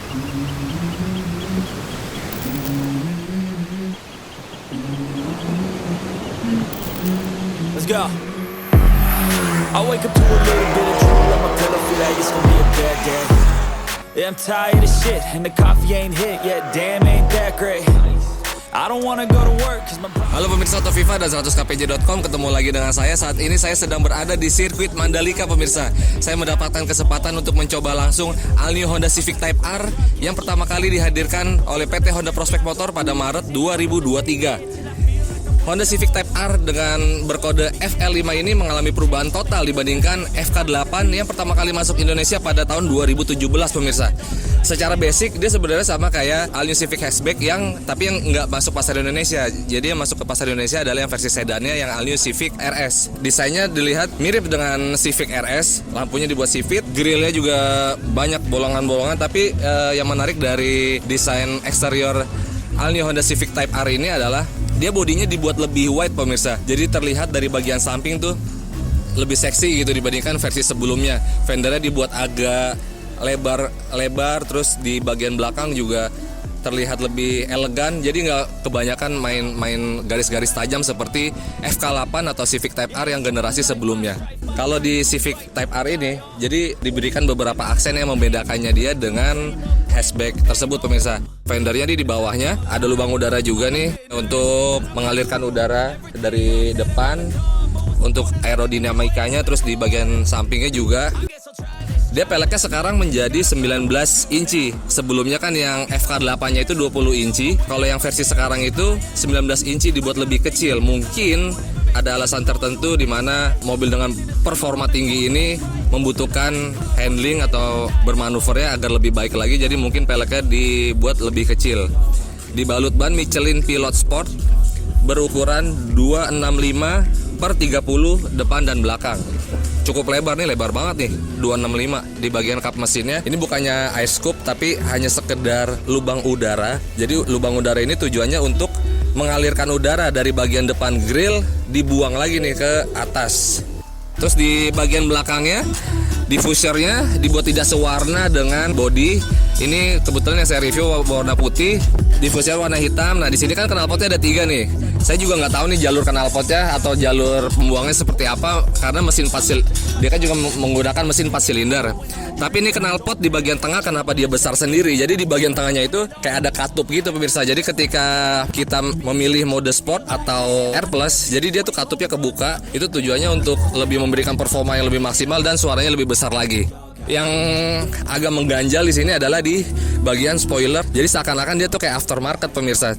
Let's go. I wake up to a little bit of drool on my pillow, feel like it's gonna be a bad day. Yeah, I'm tired of shit, and the coffee ain't hit yet, damn ain't that great. I don't wanna go to work cause my Halo pemirsa Toviva dan 100kpj.com, ketemu lagi dengan saya. Saat ini saya sedang berada di sirkuit Mandalika pemirsa. Saya mendapatkan kesempatan untuk mencoba langsung All New Honda Civic Type R yang pertama kali dihadirkan oleh PT Honda Prospect Motor pada Maret 2023. Honda Civic Type R dengan berkode FL5 ini mengalami perubahan total dibandingkan FK8 yang pertama kali masuk Indonesia pada tahun 2017 pemirsa. Secara basic dia sebenarnya sama kayak All New Civic Hatchback tapi yang nggak masuk pasar Indonesia. Jadi yang masuk ke pasar Indonesia adalah yang versi sedannya yang All New Civic RS. Desainnya dilihat mirip dengan Civic RS, lampunya dibuat sipit, grillnya juga banyak bolongan-bolongan. Tapi yang menarik dari desain eksterior All New Honda Civic Type R ini adalah dia bodinya dibuat lebih wide pemirsa. Jadi terlihat dari bagian samping tuh lebih seksi gitu dibandingkan versi sebelumnya. Fendernya dibuat agak lebar, terus di bagian belakang juga terlihat lebih elegan. Jadi nggak kebanyakan main garis-garis tajam seperti FK8 atau Civic Type R yang generasi sebelumnya. Kalau di Civic Type R ini, jadi diberikan beberapa aksen yang membedakannya dia dengan hatchback tersebut pemirsa. Fendernya di bawahnya ada lubang udara juga nih untuk mengalirkan udara dari depan untuk aerodinamikanya. Terus di bagian sampingnya juga dia peleknya sekarang menjadi 19 inci. Sebelumnya kan yang FK8-nya itu 20 inci. Kalau yang versi sekarang itu 19 inci dibuat lebih kecil. Mungkin ada alasan tertentu di mana mobil dengan performa tinggi ini membutuhkan handling atau bermanuvernya agar lebih baik lagi. Jadi mungkin peleknya dibuat lebih kecil. Dibalut ban Michelin Pilot Sport berukuran 265/30 depan dan belakang. Cukup lebar nih, lebar banget nih, 265 di bagian kap mesinnya. Ini bukannya ice scoop tapi hanya sekedar lubang udara. Jadi lubang udara ini tujuannya untuk mengalirkan udara dari bagian depan grill dibuang lagi nih ke atas. Terus di bagian belakangnya diffusernya dibuat tidak sewarna dengan body. Ini kebetulan yang saya review warna putih, diffuser warna hitam. Nah di sini kan knalpotnya ada 3 nih. Saya juga nggak tahu nih jalur knalpotnya atau jalur pembuangnya seperti apa karena mesin 4 dia kan juga menggunakan mesin 4 silinder. Tapi ini knalpot di bagian tengah kenapa dia besar sendiri? Jadi di bagian tengahnya itu kayak ada katup gitu pemirsa. Jadi ketika kita memilih mode sport atau R+, jadi dia tuh katupnya kebuka. Itu tujuannya untuk lebih memberikan performa yang lebih maksimal dan suaranya lebih besar lagi. Yang agak mengganjal di sini adalah di bagian spoiler. Jadi seakan-akan dia tuh kayak aftermarket pemirsa.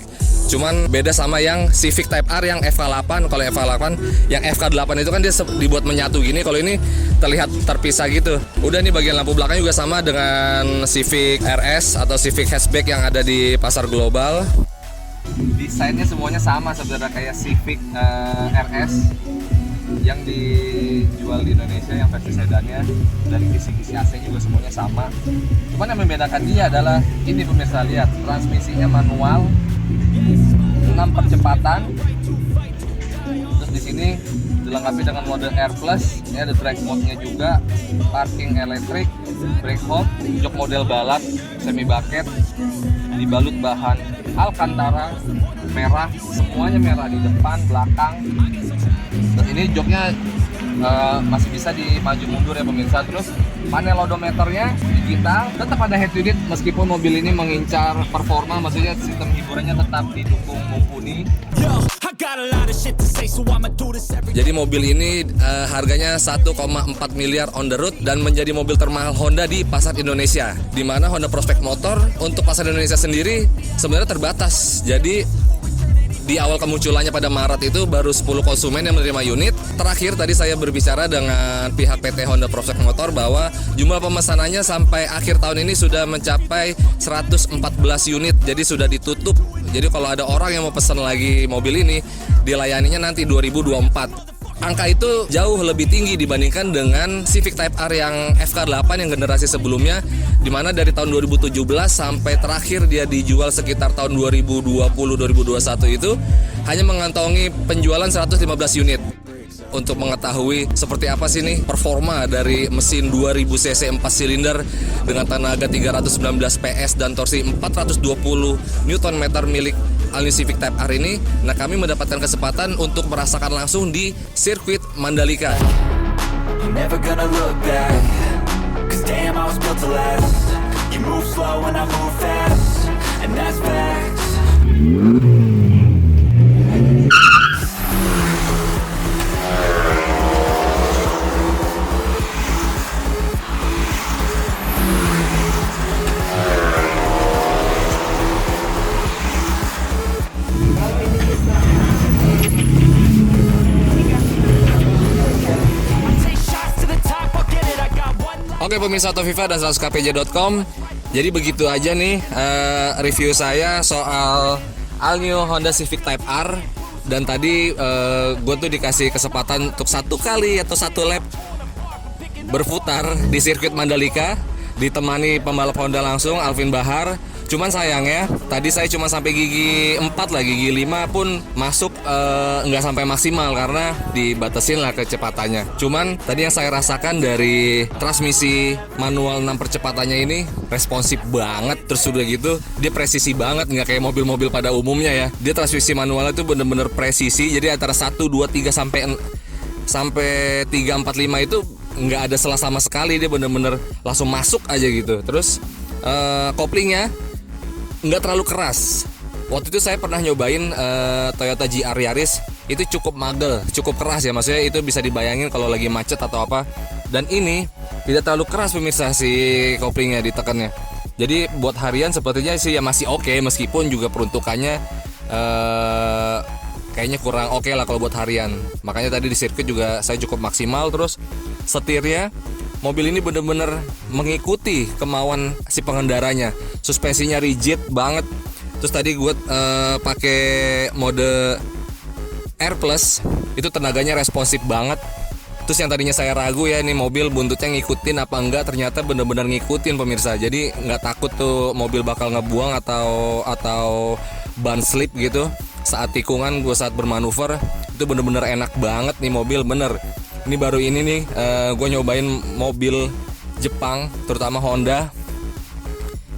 Cuman beda sama yang Civic Type R yang FK8. Kalau FK8, yang FK8 itu kan dia dibuat menyatu gini. Kalau ini terlihat terpisah gitu. Udah nih bagian lampu belakang juga sama dengan Civic RS atau Civic Hatchback yang ada di pasar global. Desainnya semuanya sama sebenarnya kayak Civic RS yang dijual di Indonesia yang versi sedannya. Dari kisi-kisi AC juga semuanya sama. Cuman yang membedakan dia adalah ini pemirsa, lihat transmisinya manual 6 percepatan. Terus di sini dilengkapi dengan mode R+. Ini ada drive mode-nya juga, parking elektrik, brake home, jok model balap semi bucket, dibalut bahan Alcantara merah, semuanya merah di depan, belakang. Terus ini joknya masih bisa dimaju mundur ya pemirsa. Terus panel odometernya digital, tetap ada head unit meskipun mobil ini mengincar performa, maksudnya sistem hiburannya tetap didukung mumpuni. Jadi mobil ini harganya 1,4 miliar on the road dan menjadi mobil termahal Honda di pasar Indonesia. Di mana Honda Prospect Motor untuk pasar Indonesia sendiri sebenarnya terbatas. Jadi di awal kemunculannya pada Maret itu baru 10 konsumen yang menerima unit. Terakhir tadi saya berbicara dengan pihak PT Honda Prospect Motor bahwa jumlah pemesanannya sampai akhir tahun ini sudah mencapai 114 unit. Jadi sudah ditutup. Jadi kalau ada orang yang mau pesan lagi mobil ini, dilayaninya nanti 2024. Angka itu jauh lebih tinggi dibandingkan dengan Civic Type R yang FK8 yang generasi sebelumnya, di mana dari tahun 2017 sampai terakhir dia dijual sekitar tahun 2020-2021 itu hanya mengantongi penjualan 115 unit. untuk mengetahui seperti apa sih nih performa dari mesin 2000 cc 4 silinder dengan tenaga 319 PS dan torsi 420 Nm milik All New Civic Type R ini. Nah, kami mendapatkan kesempatan untuk merasakan langsung di sirkuit Mandalika. You're never gonna look back, 'cause damn, I was built to last. You move slow and I move fast, and that's facts. Oke pemirsa Toviva dan 100kpj.com. Jadi begitu aja nih review saya soal All New Honda Civic Type R. Dan tadi gue tuh dikasih kesempatan untuk 1 kali atau 1 lap berputar di sirkuit Mandalika, ditemani pembalap Honda langsung Alvin Bahar. Cuman sayangnya tadi saya cuma sampai gigi 4 lah, gigi 5 pun masuk nggak sampai maksimal karena dibatasin lah kecepatannya. Cuman tadi yang saya rasakan dari transmisi manual 6 percepatannya ini responsif banget, terus udah gitu dia presisi banget, nggak kayak mobil-mobil pada umumnya ya. Dia transmisi manualnya tuh bener-bener presisi, jadi antara 1, 2, 3 sampai 3, 4, 5 itu nggak ada salah sama sekali, dia bener-bener langsung masuk aja gitu. Terus koplingnya nggak terlalu keras. Waktu itu saya pernah nyobain Toyota GR Yaris, itu cukup magel, cukup keras ya, maksudnya itu bisa dibayangin kalau lagi macet atau apa. Dan ini tidak terlalu keras pemirsa si koplingnya ditekannya. Jadi buat harian sepertinya sih ya masih oke, meskipun juga peruntukannya kayaknya kurang oke lah kalau buat harian. Makanya tadi di sirkuit juga saya cukup maksimal. Terus setirnya, mobil ini bener-bener mengikuti kemauan si pengendaranya. Suspensinya rigid banget. Terus tadi gue pakai mode R Plus, itu tenaganya responsif banget. Terus yang tadinya saya ragu ya, ini mobil buntutnya ngikutin apa enggak, ternyata bener-bener ngikutin pemirsa. Jadi nggak takut tuh mobil bakal ngebuang atau ban slip gitu saat tikungan gue saat bermanuver. Itu bener-bener enak banget nih mobil, bener. Ini baru ini nih gue nyobain mobil Jepang, terutama Honda,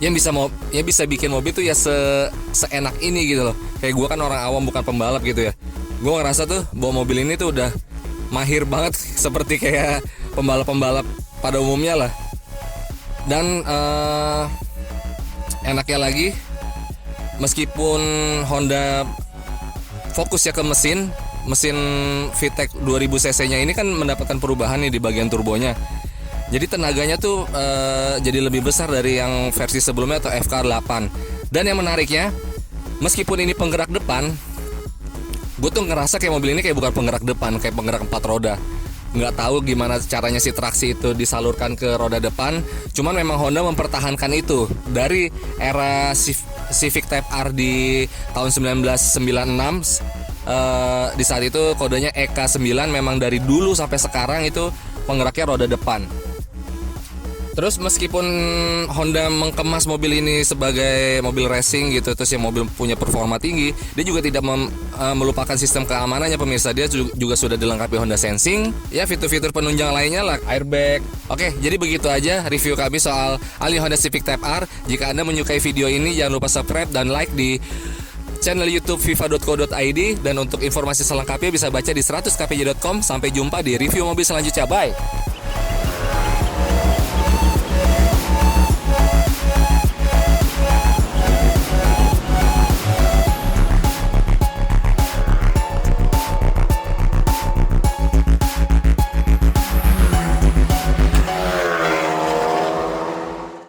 yang bisa bikin mobil tuh ya seenak ini gitu loh. Kayak gue kan orang awam bukan pembalap gitu ya. Gue ngerasa tuh bahwa mobil ini tuh udah mahir banget seperti kayak pembalap-pembalap pada umumnya lah. Dan enaknya lagi, meskipun Honda fokus ya ke mesin VTEC 2000 cc nya ini kan mendapatkan perubahan nih di bagian turbonya. Jadi tenaganya tuh jadi lebih besar dari yang versi sebelumnya atau FK8. Dan yang menariknya, meskipun ini penggerak depan, gue tuh ngerasa kayak mobil ini kayak bukan penggerak depan, kayak penggerak 4 roda. Nggak tahu gimana caranya si traksi itu disalurkan ke roda depan. Cuman memang Honda mempertahankan itu dari era Civic Type R di tahun 1996. Di saat itu kodenya EK9, memang dari dulu sampai sekarang itu penggeraknya roda depan. Terus meskipun Honda mengemas mobil ini sebagai mobil racing gitu, terus yang mobil punya performa tinggi, dia juga tidak melupakan sistem keamanannya pemirsa. Dia juga sudah dilengkapi Honda Sensing, ya fitur-fitur penunjang lainnya lah, airbag. Oke, jadi begitu aja review kami soal All New Honda Civic Type R. Jika Anda menyukai video ini, jangan lupa subscribe dan like di channel YouTube viva.co.id. Dan untuk informasi selengkapnya bisa baca di 100kpj.com. Sampai jumpa di review mobil selanjutnya. Bye.